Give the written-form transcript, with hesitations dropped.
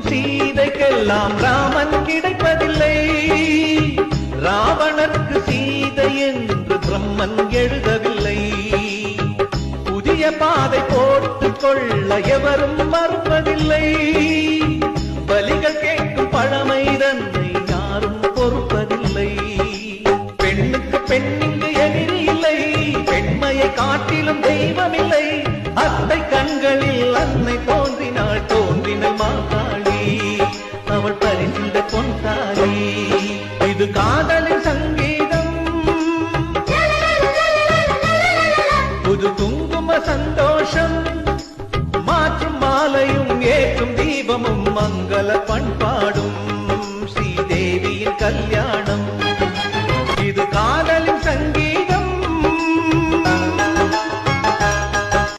சீதைக்கெல்லாம் ராமன் கிடைப்பதில்லை. ராவணர்க்கு சீதை என்று பிரம்மன் எழுதவில்லை. புதிய பாதை போட்டுக் கொள்ள எவரும் மறுப்பதில்லை. பலிகள் கேட்கும் பழமை தன்னை யாரும் பொறுப்பதில்லை. பெண்ணுக்கு பெண்ணிங்கு எதிரி இல்லை. பெண்மையை காட்டிலும் தெய்வமில்லை. அத்தை கண்களில் அன்னை தோன்றினாள். தோன்றினள் மாகாளி, அவள் பரிசிந்த பொன்தாரி. இது காதலின் சங்கீதம், புது குங்கும சந்தோஷம். மாற்றும் மாலையும் ஏற்றும் தீபமும் மங்கள பண்பாடும் ஸ்ரீதேவியின் கல்யாணம்.